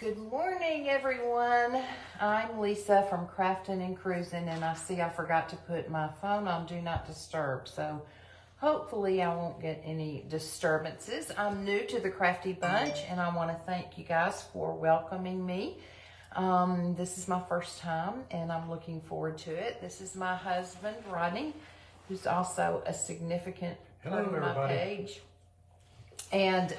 Good morning, everyone. I'm Lisa from Crafting and Cruising, and I see I forgot to put my phone on Do Not Disturb, so hopefully I won't get any disturbances. I'm new to the Crafty Bunch, and I want to thank you guys for welcoming me. This is my first time, and I'm looking forward to it. This is my husband, Rodney, who's also a significant part of my page. And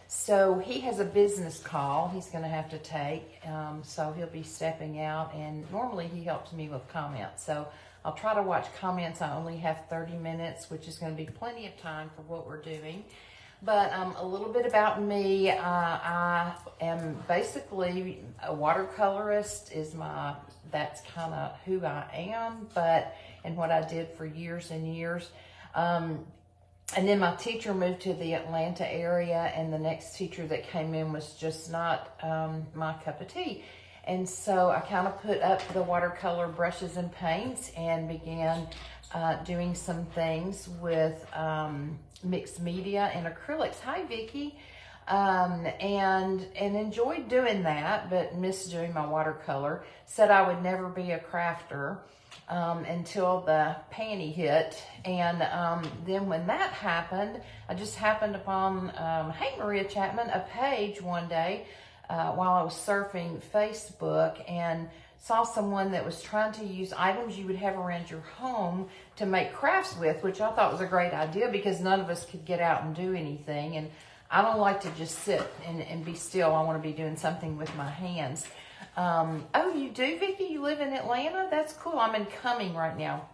so he has a business call he's going to have to take, so he'll be stepping out, and normally he helps me with comments. So I'll try to watch comments. I only have 30 minutes, which is going to be plenty of time for what we're doing. But a little bit about me. I am basically a watercolorist. That's kind of who I am, and what I did for years and years. And then my teacher moved to the Atlanta area, and the next teacher that came in was just not my cup of tea. And so I kind of put up the watercolor brushes and paints and began doing some things with mixed media and acrylics. Hi, Vicki. And enjoyed doing that, but missed doing my watercolor. Said I would never be a crafter until the panty hit. And then when that happened, I just happened upon, hey, Maria Chapman, a page one day while I was surfing Facebook, and saw someone that was trying to use items you would have around your home to make crafts with, which I thought was a great idea because none of us could get out and do anything. And I don't like to just sit and be still. I want to be doing something with my hands. Oh, you do, Vicki? You live in Atlanta? That's cool. I'm in Cumming right now.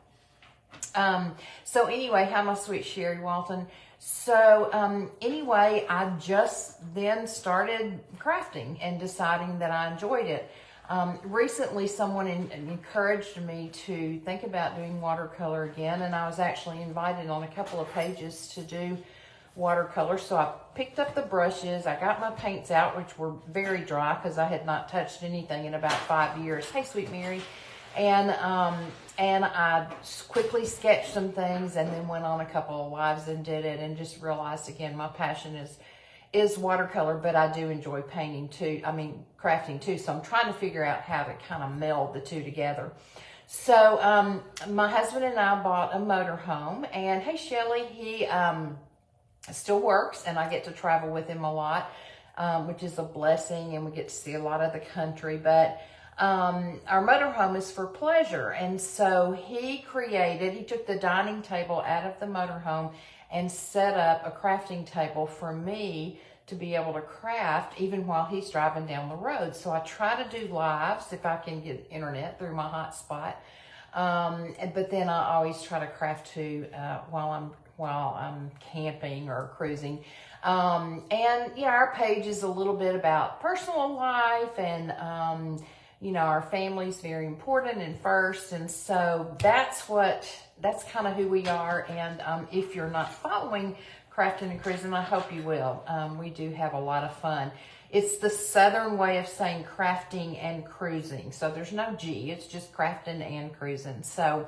So anyway, hi, my sweet Sherry Walton. So anyway, I just then started crafting and deciding that I enjoyed it. Recently, someone encouraged me to think about doing watercolor again, and I was actually invited on a couple of pages to do watercolor. So I picked up the brushes. I got my paints out, which were very dry because I had not touched anything in about 5 years. Hey, sweet Mary. And I quickly sketched some things, and then went on a couple of lives and did it, and just realized again my passion is watercolor, but I do enjoy painting too. I mean, crafting too. So I'm trying to figure out how to kind of meld the two together. So my husband and I bought a motorhome, and hey, Shelly, he still works, and I get to travel with him a lot, which is a blessing, and we get to see a lot of the country. But our motorhome is for pleasure, and so he took the dining table out of the motorhome and set up a crafting table for me to be able to craft even while he's driving down the road. So I try to do lives if I can get internet through my hotspot, but then I always try to craft too while I'm camping or cruising. And yeah, our page is a little bit about personal life, and our family's very important and first, and so that's kind of who we are. And if you're not following Crafting and Cruising, I hope you will. We do have a lot of fun. It's the Southern way of saying crafting and cruising, so there's no G, it's just crafting and cruising. So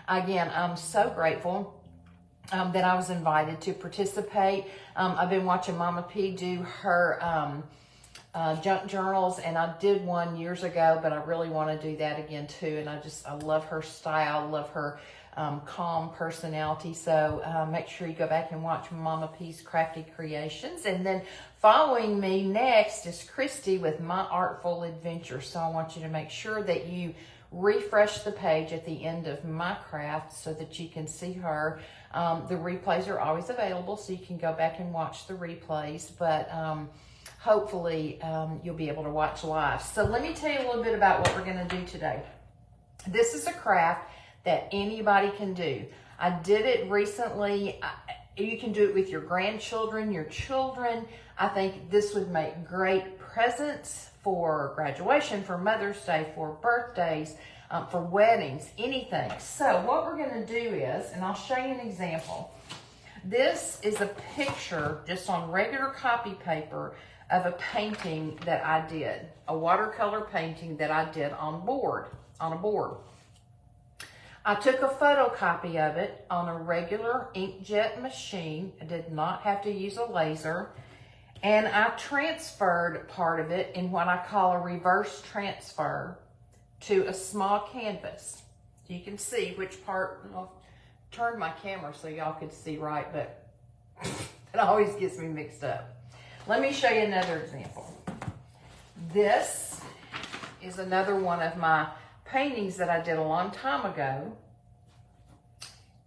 again, I'm so grateful that I was invited to participate. I've been watching Mama P do her junk journals, and I did one years ago, but I really want to do that again too. And I love her style, love her calm personality. So make sure you go back and watch Mama P's Crafty Creations. And then following me next is Christy with My Artful Adventure. So I want you to make sure that you refresh the page at the end of my craft so that you can see her. The replays are always available, so you can go back and watch the replays, but hopefully you'll be able to watch live. So let me tell you a little bit about what we're going to do today. This is a craft that anybody can do. I did it recently. You can do it with your grandchildren, your children. I think this would make great presents for graduation, for Mother's Day, for birthdays, for weddings, anything. So what we're going to do is, and I'll show you an example. This is a picture just on regular copy paper of a painting that I did, a watercolor painting that I did on a board. I took a photocopy of it on a regular inkjet machine. I did not have to use a laser. And I transferred part of it in what I call a reverse transfer to a small canvas. You can see which part. I'll turn my camera so y'all could see right, but it always gets me mixed up. Let me show you another example. This is another one of my paintings that I did a long time ago,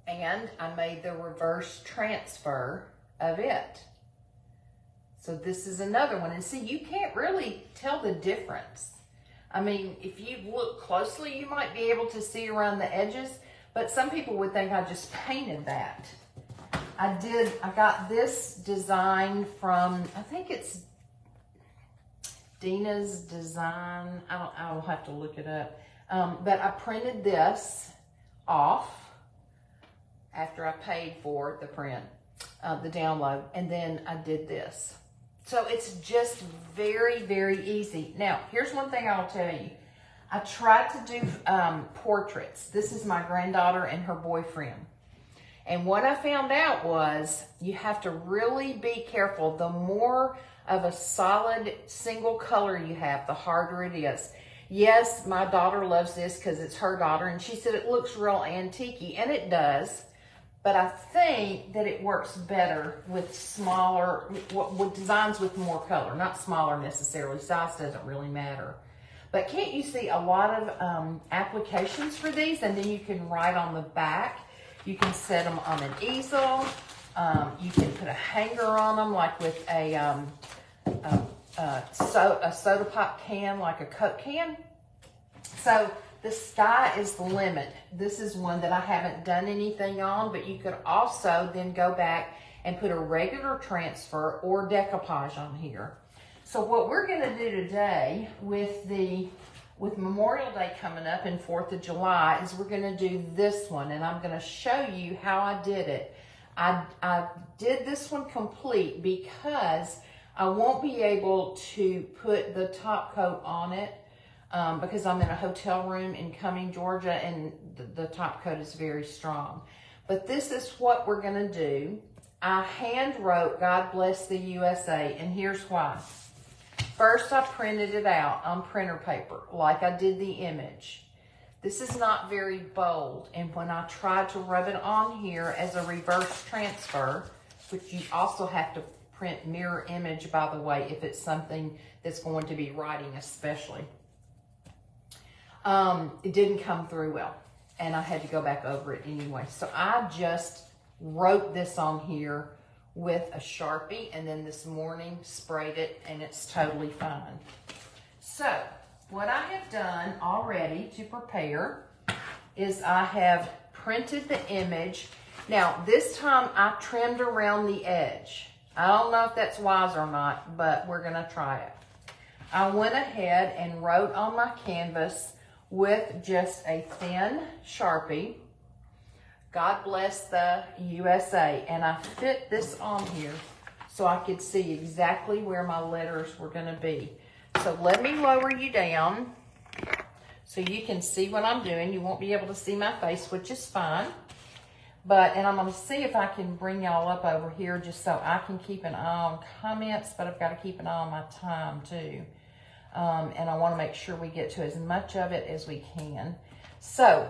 and I made the reverse transfer of it. So this is another one, and see, you can't really tell the difference. I mean, if you look closely, you might be able to see around the edges, but some people would think I just painted that. I got this design from, I think it's Dina's Design. I'll have to look it up. But I printed this off after I paid for the print, the download, and then I did this. So it's just very, very easy. Now, here's one thing I'll tell you. I tried to do portraits. This is my granddaughter and her boyfriend. And what I found out was you have to really be careful. The more of a solid single color you have, the harder it is. Yes, my daughter loves this because it's her daughter, and she said it looks real antique-y, and it does. But I think that it works better with smaller, with designs with more color. Not smaller necessarily, size doesn't really matter. But can't you see a lot of applications for these? And then you can write on the back. You can set them on an easel. You can put a hanger on them, like with a soda pop can, like a Coke can. So the sky is the limit. This is one that I haven't done anything on, but you could also then go back and put a regular transfer or decoupage on here. So what we're going to do today with Memorial Day coming up and 4th of July is we're going to do this one, and I'm going to show you how I did it. I did this one complete because I won't be able to put the top coat on it because I'm in a hotel room in Cumming, Georgia, and the top coat is very strong. But this is what we're going to do. I hand wrote God Bless the USA, and here's why. First, I printed it out on printer paper like I did the image. This is not very bold, and when I tried to rub it on here as a reverse transfer, which you also have to print mirror image, by the way, if it's something that's going to be writing especially. It didn't come through well, and I had to go back over it anyway. So I just wrote this on here with a Sharpie, and then this morning sprayed it, and it's totally fine. So what I have done already to prepare is I have printed the image. Now this time I trimmed around the edge. I don't know if that's wise or not, but we're gonna try it. I went ahead and wrote on my canvas with just a thin Sharpie, God Bless the USA, and I fit this on here so I could see exactly where my letters were gonna be. So let me lower you down so you can see what I'm doing. You won't be able to see my face, which is fine. And I'm gonna see if I can bring y'all up over here just so I can keep an eye on comments, but I've gotta keep an eye on my time too. And I wanna make sure we get to as much of it as we can. So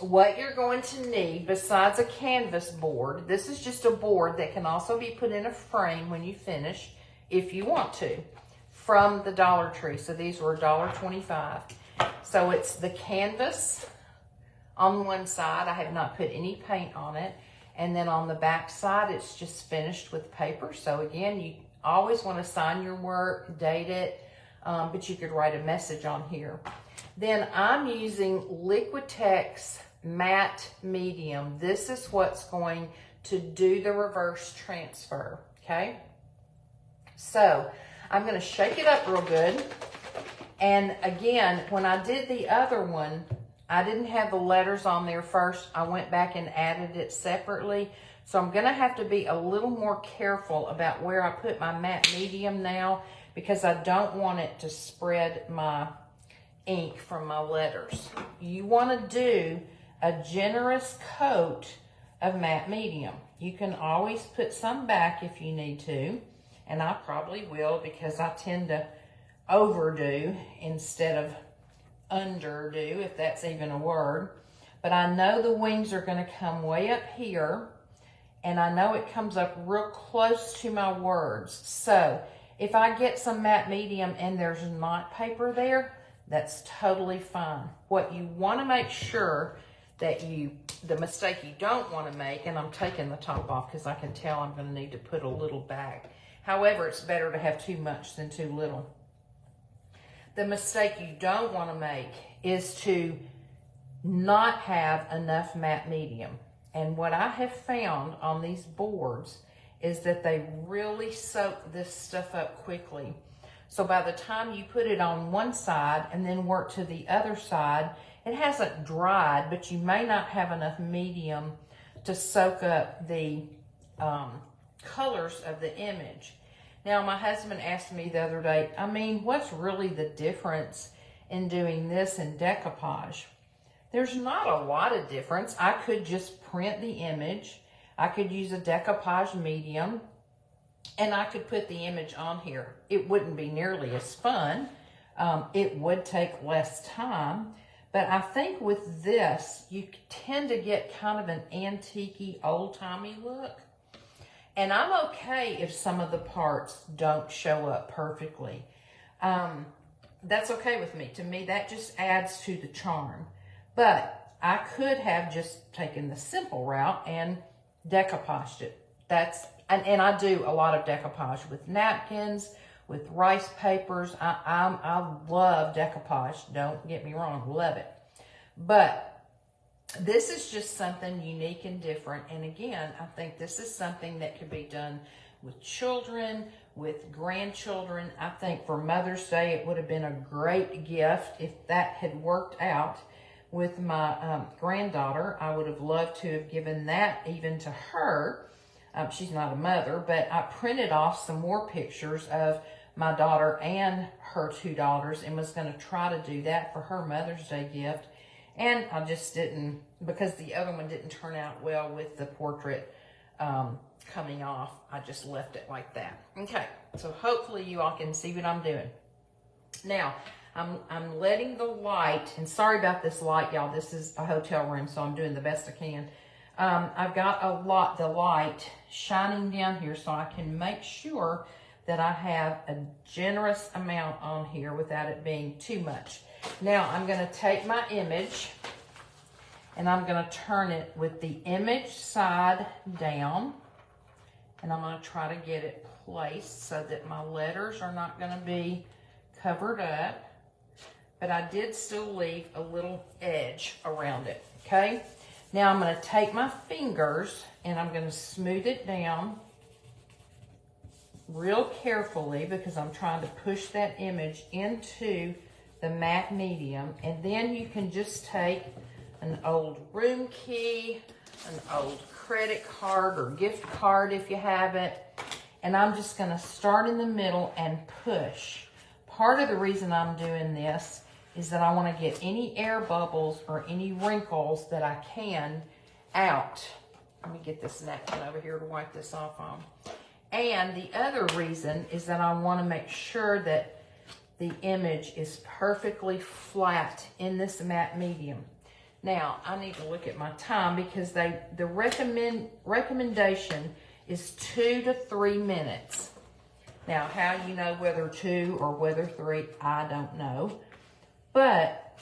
what you're going to need besides a canvas board, this is just a board that can also be put in a frame when you finish, if you want to, from the Dollar Tree. So these were $1.25. So it's the canvas on one side. I have not put any paint on it. And then on the back side, it's just finished with paper. So again, you always want to sign your work, date it, but you could write a message on here. Then I'm using Liquitex Matte Medium. This is what's going to do the reverse transfer, okay? So I'm gonna shake it up real good. And again, when I did the other one, I didn't have the letters on there first. I went back and added it separately. So I'm gonna have to be a little more careful about where I put my matte medium now, because I don't want it to spread my ink from my letters. You wanna do a generous coat of matte medium. You can always put some back if you need to. and I probably will because I tend to overdo instead of underdo, if that's even a word. But I know the wings are going to come way up here, and I know it comes up real close to my words. So if I get some matte medium and there's not paper there, that's totally fine. What you want to make sure that the mistake you don't want to make, and I'm taking the top off because I can tell I'm going to need to put a little back. However, it's better to have too much than too little. The mistake you don't want to make is to not have enough matte medium. And what I have found on these boards is that they really soak this stuff up quickly. So by the time you put it on one side and then work to the other side, it hasn't dried, but you may not have enough medium to soak up the colors of the image. Now, my husband asked me the other day, I mean, what's really the difference in doing this and decoupage? There's not a lot of difference. I could just print the image. I could use a decoupage medium, and I could put the image on here. It wouldn't be nearly as fun. It would take less time. But I think with this, you tend to get kind of an antique-y, old-timey look. And I'm okay if some of the parts don't show up perfectly. That's okay with me. To me, that just adds to the charm. But I could have just taken the simple route and decoupaged it. And I do a lot of decoupage with napkins, with rice papers. I love decoupage. Don't get me wrong, love it. But this is just something unique and different. And again, I think this is something that could be done with children, with grandchildren. I think for Mother's Day, it would have been a great gift if that had worked out. With my granddaughter, I would have loved to have given that even to her. She's not a mother, but I printed off some more pictures of my daughter and her two daughters and was going to try to do that for her Mother's Day gift. And I just didn't, because the other one didn't turn out well with the portrait coming off. I just left it like that. Okay, so hopefully you all can see what I'm doing. Now, I'm letting the light, and sorry about this light, y'all. This is a hotel room, so I'm doing the best I can. I've got the light shining down here so I can make sure that I have a generous amount on here without it being too much. Now, I'm going to take my image, and I'm going to turn it with the image side down, and I'm going to try to get it placed so that my letters are not going to be covered up. But I did still leave a little edge around it, okay? Now I'm going to take my fingers and I'm going to smooth it down real carefully because I'm trying to push that image into the matte medium. And then you can just take an old room key, an old credit card or gift card if you have it. And I'm just going to start in the middle and push. Part of the reason I'm doing this is that I want to get any air bubbles or any wrinkles that I can out. Let me get this napkin over here to wipe this off on. And the other reason is that I want to make sure that the image is perfectly flat in this matte medium. Now, I need to look at my time because the recommendation is 2 to 3 minutes. Now, how you know whether 2 or whether 3, I don't know. But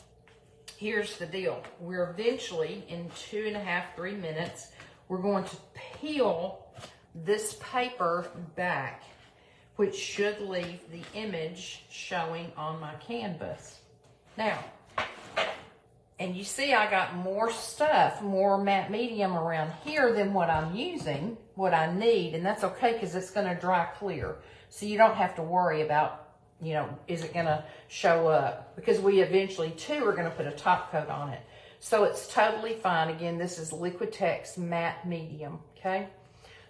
here's the deal. We're eventually, in 2.5, 3 minutes, we're going to peel this paper back, which should leave the image showing on my canvas. Now, and you see I got more stuff, more matte medium around here than what I'm using, what I need, and that's okay because it's going to dry clear. So you don't have to worry about, you know, is it going to show up? Because we eventually, too, are going to put a top coat on it. So it's totally fine. Again, this is Liquitex Matte Medium, okay?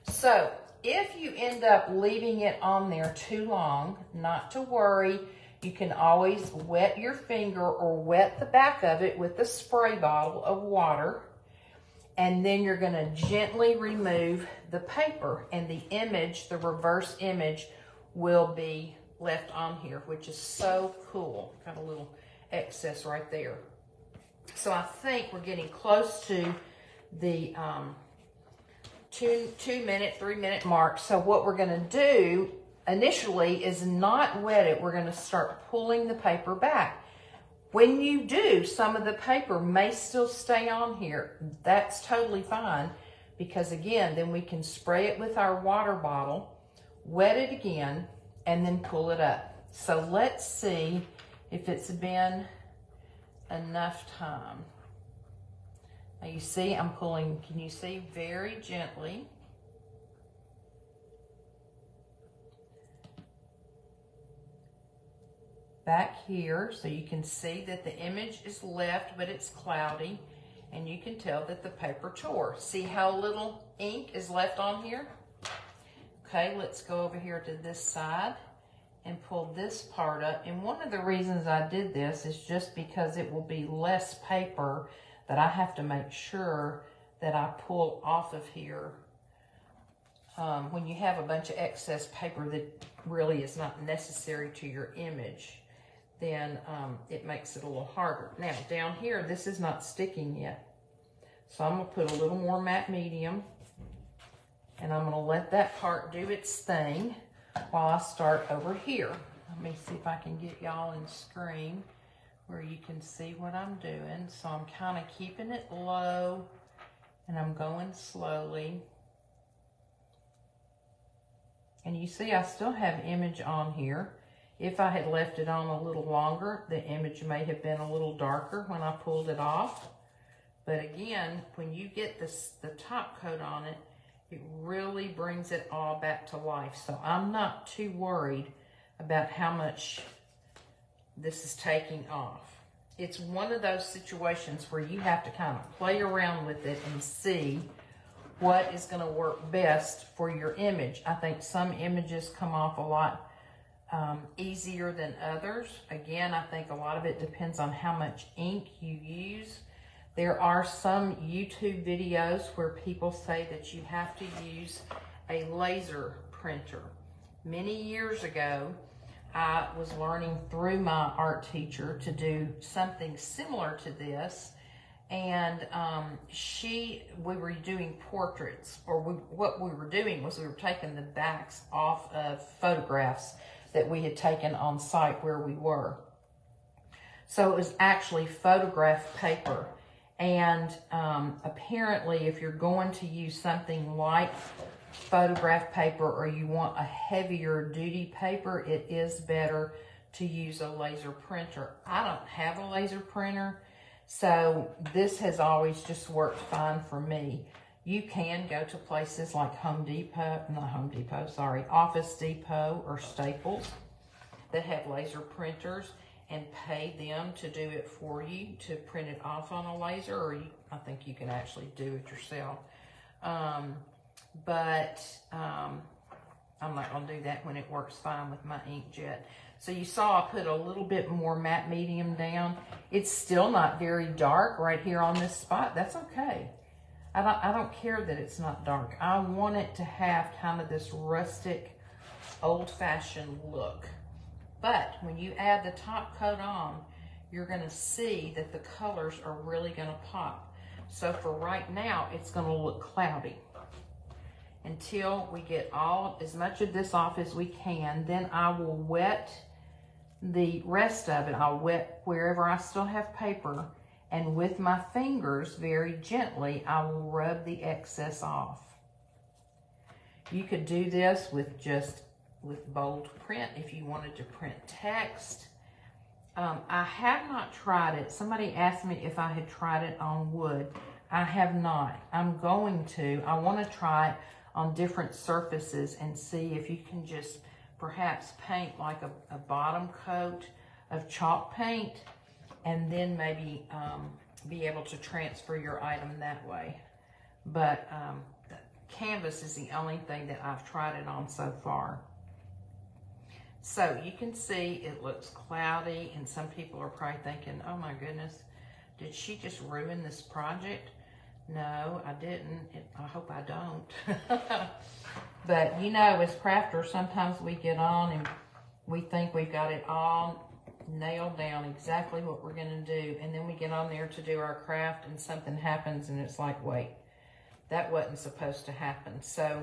So if you end up leaving it on there too long, not to worry. You can always wet your finger or wet the back of it with a spray bottle of water. And then you're going to gently remove the paper, and the image, the reverse image, will be left on here, which is so cool. Got a little excess right there. So I think we're getting close to the 2 minute, 3 minute mark. So what we're gonna do initially is not wet it. We're gonna start pulling the paper back. When you do, some of the paper may still stay on here. That's totally fine, because again, then we can spray it with our water bottle, wet it again, and then pull it up. So let's see if it's been enough time. Now you see I'm pulling, can you see, very gently. Back here, so you can see that the image is left, but it's cloudy, and you can tell that the paper tore. See how little ink is left on here? Okay, let's go over here to this side and pull this part up. And one of the reasons I did this is just because it will be less paper that I have to make sure that I pull off of here. When you have a bunch of excess paper that really is not necessary to your image, then it makes it a little harder. Now down here, this is not sticking yet. So I'm gonna put a little more matte medium, and I'm gonna let that part do its thing while I start over here. Let me see if I can get y'all in screen where you can see what I'm doing. So I'm kind of keeping it low, and I'm going slowly. And you see I still have image on here. If I had left it on a little longer, the image may have been a little darker when I pulled it off. But again, when you get the top coat on it, it really brings it all back to life. So I'm not too worried about how much this is taking off. It's one of those situations where you have to kind of play around with it and see what is going to work best for your image. I think some images come off a lot easier than others. Again, I think a lot of it depends on how much ink you use. There are some YouTube videos where people say that you have to use a laser printer. Many years ago, I was learning through my art teacher to do something similar to this, and we were doing portraits, or what we were doing was we were taking the backs off of photographs that we had taken on site where we were. So it was actually photograph paper. And apparently, if you're going to use something like photograph paper, or you want a heavier duty paper, it is better to use a laser printer. I don't have a laser printer, so this has always just worked fine for me. You can go to places like Office Depot or Staples that have laser printers, and pay them to do it for you, to print it off on a laser, or I think you can actually do it yourself. But I'm not gonna do that when it works fine with my inkjet. So you saw I put a little bit more matte medium down. It's still not very dark right here on this spot. That's okay. I don't care that it's not dark. I want it to have kind of this rustic, old-fashioned look. But when you add the top coat on, you're gonna see that the colors are really gonna pop. So for right now, it's gonna look cloudy until we get as much of this off as we can. Then I will wet the rest of it. I'll wet wherever I still have paper, and with my fingers, very gently, I will rub the excess off. You could do this with bold print if you wanted to print text. I have not tried it. Somebody asked me if I had tried it on wood. I have not. I'm going to. I want to try it on different surfaces and see if you can just perhaps paint like a bottom coat of chalk paint, and then maybe be able to transfer your item that way. But the canvas is the only thing that I've tried it on so far. So you can see it looks cloudy, and some people are probably thinking, oh my goodness, did she just ruin this project? No, I didn't. I hope I don't. But you know, as crafters, sometimes we get on and we think we've got it all nailed down exactly what we're going to do. And then we get on there to do our craft and something happens and it's like, wait, that wasn't supposed to happen. So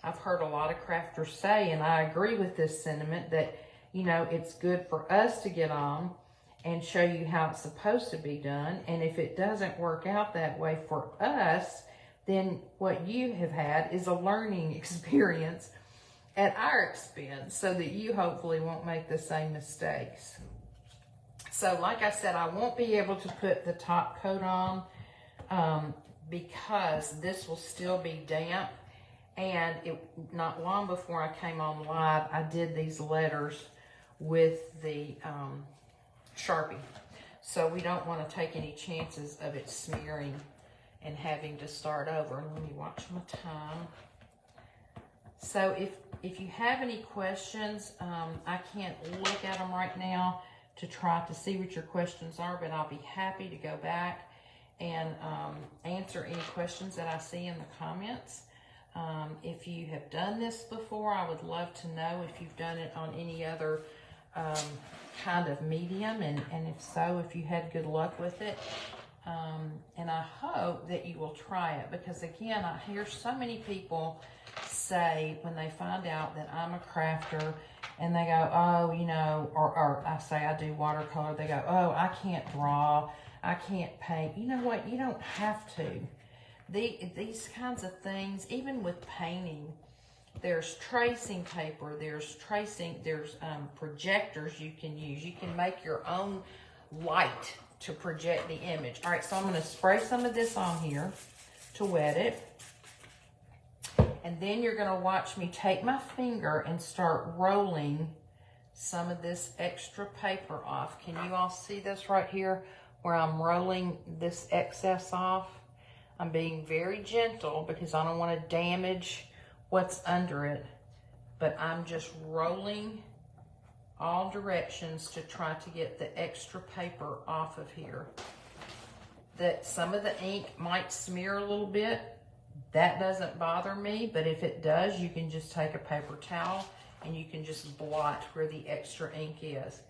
I've heard a lot of crafters say, and I agree with this sentiment, that, you know, it's good for us to get on and show you how it's supposed to be done. And if it doesn't work out that way for us, then what you have had is a learning experience at our expense so that you hopefully won't make the same mistakes. So like I said, I won't be able to put the top coat on because this will still be damp. And not long before I came on live, I did these letters with the Sharpie. So we don't want to take any chances of it smearing and having to start over. Let me watch my time. So if you have any questions, I can't look at them right now to try to see what your questions are, but I'll be happy to go back and answer any questions that I see in the comments. If you have done this before, I would love to know if you've done it on any other kind of medium, and if so, if you had good luck with it. And I hope that you will try it, because again, I hear so many people say when they find out that I'm a crafter and they go, oh, you know, or I say I do watercolor, they go, oh, I can't draw, I can't paint. You know what? You don't have to. These kinds of things, even with painting, there's tracing paper, there's projectors you can use. You can make your own light to project the image. All right, so I'm going to spray some of this on here to wet it. And then you're going to watch me take my finger and start rolling some of this extra paper off. Can you all see this right here where I'm rolling this excess off? I'm being very gentle because I don't want to damage what's under it, but I'm just rolling all directions to try to get the extra paper off of here. That some of the ink might smear a little bit. That doesn't bother me, but if it does, you can just take a paper towel and you can just blot where the extra ink is.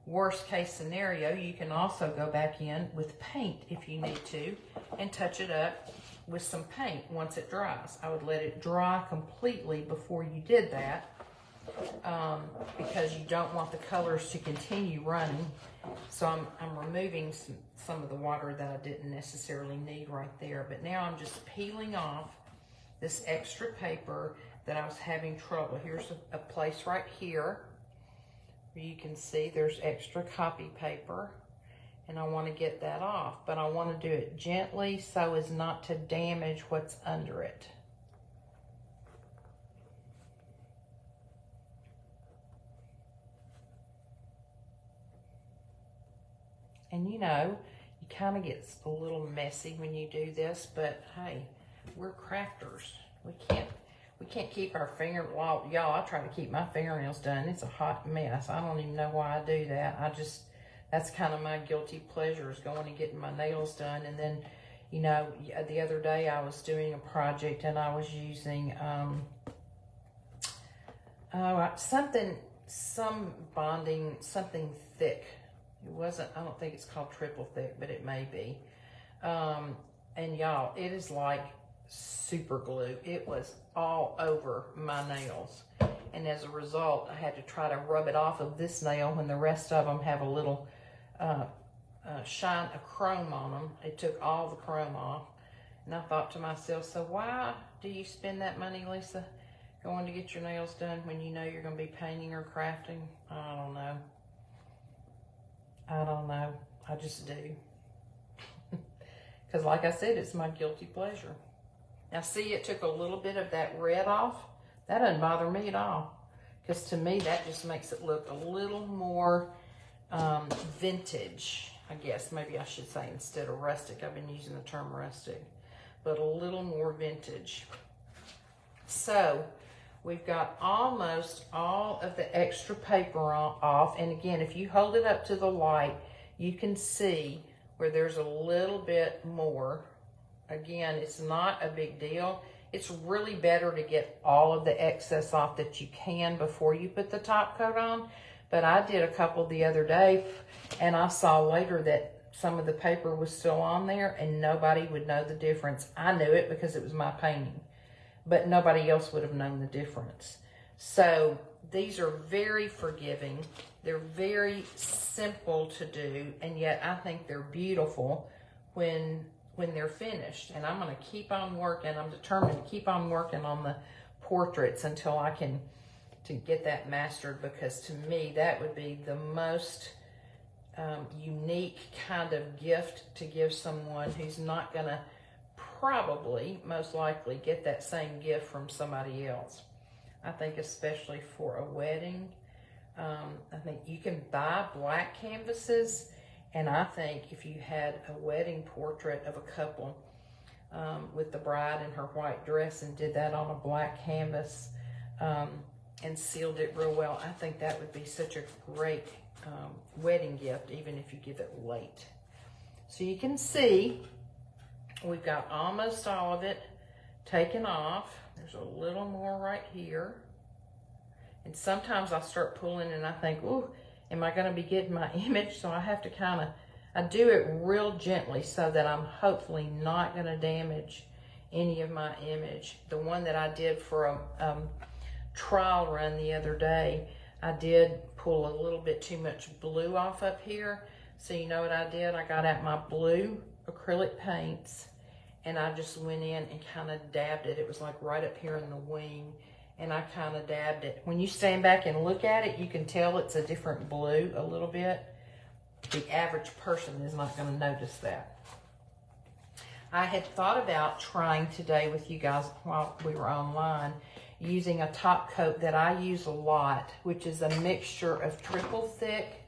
Worst case scenario, you can also go back in with paint if you need to and touch it up with some paint once it dries. I would let it dry completely before you did that because you don't want the colors to continue running. So I'm removing some of the water that I didn't necessarily need right there. But now I'm just peeling off this extra paper that I was having trouble. Here's a place right here where you can see there's extra copy paper, and I want to get that off, but I want to do it gently so as not to damage what's under it. And you know, it kind of gets a little messy when you do this, but hey, we're crafters. We can't keep our y'all, I try to keep my fingernails done. It's a hot mess. I don't even know why I do that. That's kind of my guilty pleasure, is going and getting my nails done. And then, you know, the other day I was doing a project and I was using some bonding, something thick. It wasn't, I don't think it's called triple thick, but it may be. And y'all, it is like super glue. It was all over my nails. And as a result, I had to try to rub it off of this nail when the rest of them have a little shine of chrome on them. It took all the chrome off. And I thought to myself, so why do you spend that money, Lisa, going to get your nails done when you know you're going to be painting or crafting? I don't know. I just do. Because like I said, it's my guilty pleasure. Now see, it took a little bit of that red off. That doesn't bother me at all. Because to me, that just makes it look a little more vintage, I guess. Maybe I should say instead of rustic. I've been using the term rustic. But a little more vintage. So we've got almost all of the extra paper off. And again, if you hold it up to the light, you can see where there's a little bit more again, it's not a big deal. It's really better to get all of the excess off that you can before you put the top coat on. But I did a couple the other day, and I saw later that some of the paper was still on there, and nobody would know the difference. I knew it because it was my painting, but nobody else would have known the difference. So these are very forgiving. They're very simple to do, and yet I think they're beautiful when they're finished. And I'm going to keep on working. I'm determined to keep on working on the portraits until I can get that mastered, because to me that would be the most unique kind of gift to give someone who's not going to probably, most likely, get that same gift from somebody else. I think especially for a wedding, I think you can buy black canvases, and I think if you had a wedding portrait of a couple with the bride in her white dress and did that on a black canvas and sealed it real well, I think that would be such a great wedding gift, even if you give it late. So you can see we've got almost all of it taken off. There's a little more right here. And sometimes I start pulling and I think, ooh, am I going to be getting my image? So I have to I do it real gently so that I'm hopefully not going to damage any of my image. The one that I did for a trial run the other day, I did pull a little bit too much blue off up here. So you know what I did? I got out my blue acrylic paints and I just went in and kind of dabbed it. It was like right up here in the wing, and I kind of dabbed it. When you stand back and look at it, you can tell it's a different blue a little bit. The average person is not going to notice that. I had thought about trying today with you guys while we were online, using a top coat that I use a lot, which is a mixture of triple thick,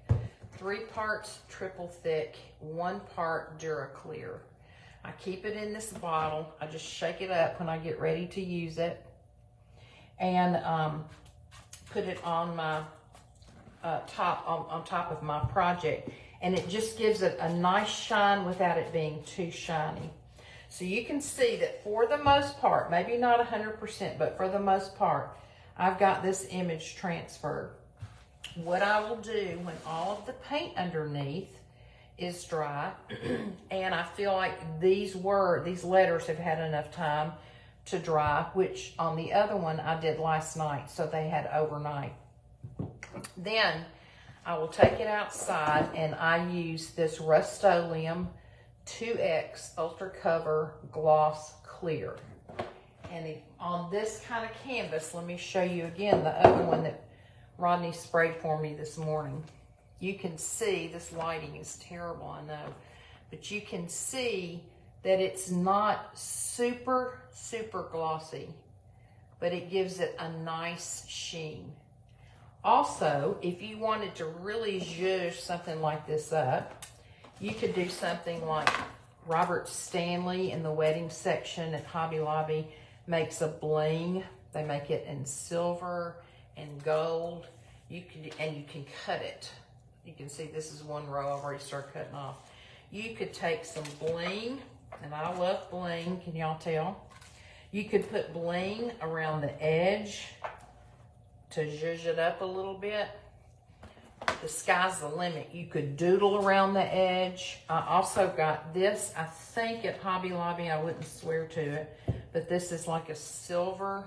3 parts triple thick, 1 part Duraclear. I keep it in this bottle. I just shake it up when I get ready to use it, and put it on my on top of my project, and it just gives it a nice shine without it being too shiny. So you can see that for the most part, maybe not 100%, but for the most part, I've got this image transferred. What I will do when all of the paint underneath is dry, and I feel like these letters have had enough time to dry, which on the other one I did last night, so they had overnight. Then I will take it outside, and I use this Rust-Oleum 2X Ultra Cover Gloss Clear. And on this kind of canvas, let me show you again the other one that Rodney sprayed for me this morning. You can see, this lighting is terrible, I know, but you can see that it's not super, super glossy, but it gives it a nice sheen. Also, if you wanted to really zhuzh something like this up, you could do something like Robert Stanley in the wedding section at Hobby Lobby makes a bling. They make it in silver and gold. You can cut it. You can see this is one row I've already started cutting off. You could take some bling, and I love bling, can y'all tell? You could put bling around the edge to zhuzh it up a little bit. The sky's the limit. You could doodle around the edge. I also got this, I think at Hobby Lobby, I wouldn't swear to it, but this is like a silver,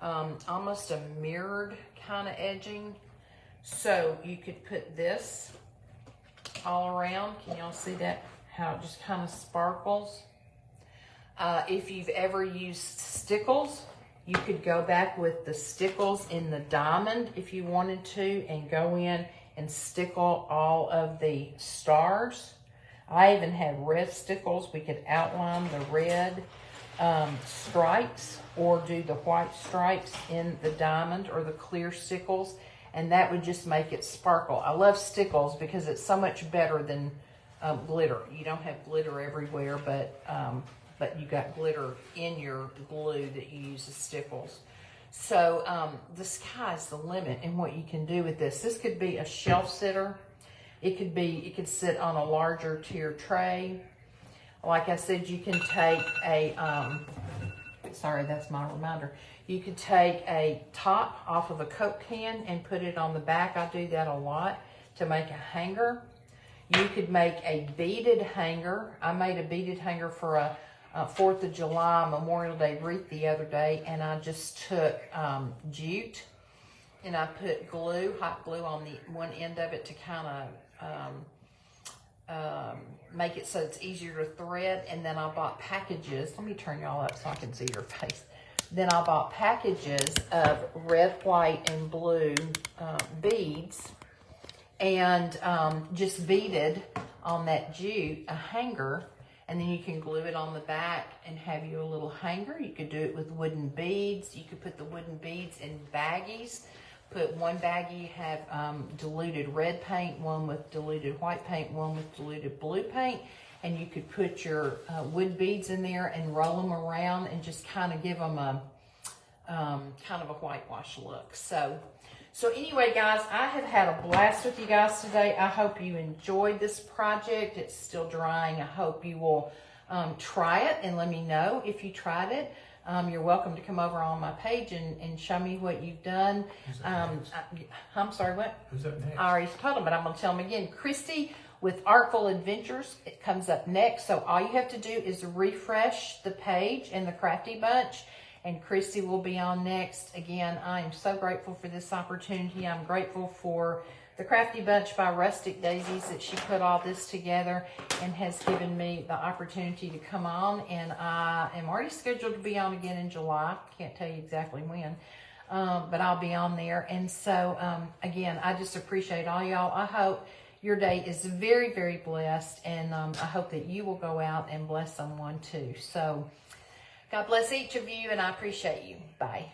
almost a mirrored kind of edging. So you could put this all around. Can y'all see that? How it just kind of sparkles. If you've ever used stickles, you could go back with the stickles in the diamond if you wanted to, and go in and stickle all of the stars. I even had red stickles. We could outline the red stripes or do the white stripes in the diamond or the clear stickles, and that would just make it sparkle. I love stickles because it's so much better than glitter. You don't have glitter everywhere, but you got glitter in your glue that you use as stickles. So the sky's the limit in what you can do with this. This could be a shelf sitter. It could sit on a larger tier tray. like I said, you can take a, sorry, that's my reminder. You could take a top off of a Coke can and put it on the back. I do that a lot to make a hanger. You could make a beaded hanger. I made a beaded hanger for a 4th of July Memorial Day wreath the other day, and I just took jute and I put glue, hot glue on the one end of it to kind of make it so it's easier to thread. And then I bought packages. Let me turn y'all up so I can see your face. Then I bought packages of red, white, and blue beads, and just beaded on that jute a hanger, and then you can glue it on the back and have you a little hanger. You could do it with wooden beads. You could put the wooden beads in baggies. Put one baggie, have diluted red paint, one with diluted white paint, one with diluted blue paint, and you could put your wood beads in there and roll them around and just kind of give them a kind of a whitewash look. So anyway, guys, I have had a blast with you guys today. I hope you enjoyed this project. It's still drying. I hope you will try it and let me know if you tried it. You're welcome to come over on my page and show me what you've done. I'm sorry, what? Who's up next? I already told them, but I'm going to tell them again. Christy with Artful Adventures, it comes up next. So all you have to do is refresh the page in the Crafty Bunch, and Christy will be on next. Again, I am so grateful for this opportunity. I'm grateful for the Crafty Bunch by Rustic Daisies that she put all this together and has given me the opportunity to come on. And I am already scheduled to be on again in July. Can't tell you exactly when, but I'll be on there. And so, again, I just appreciate all y'all. I hope your day is very, very blessed, and I hope that you will go out and bless someone too. So God bless each of you, and I appreciate you. Bye.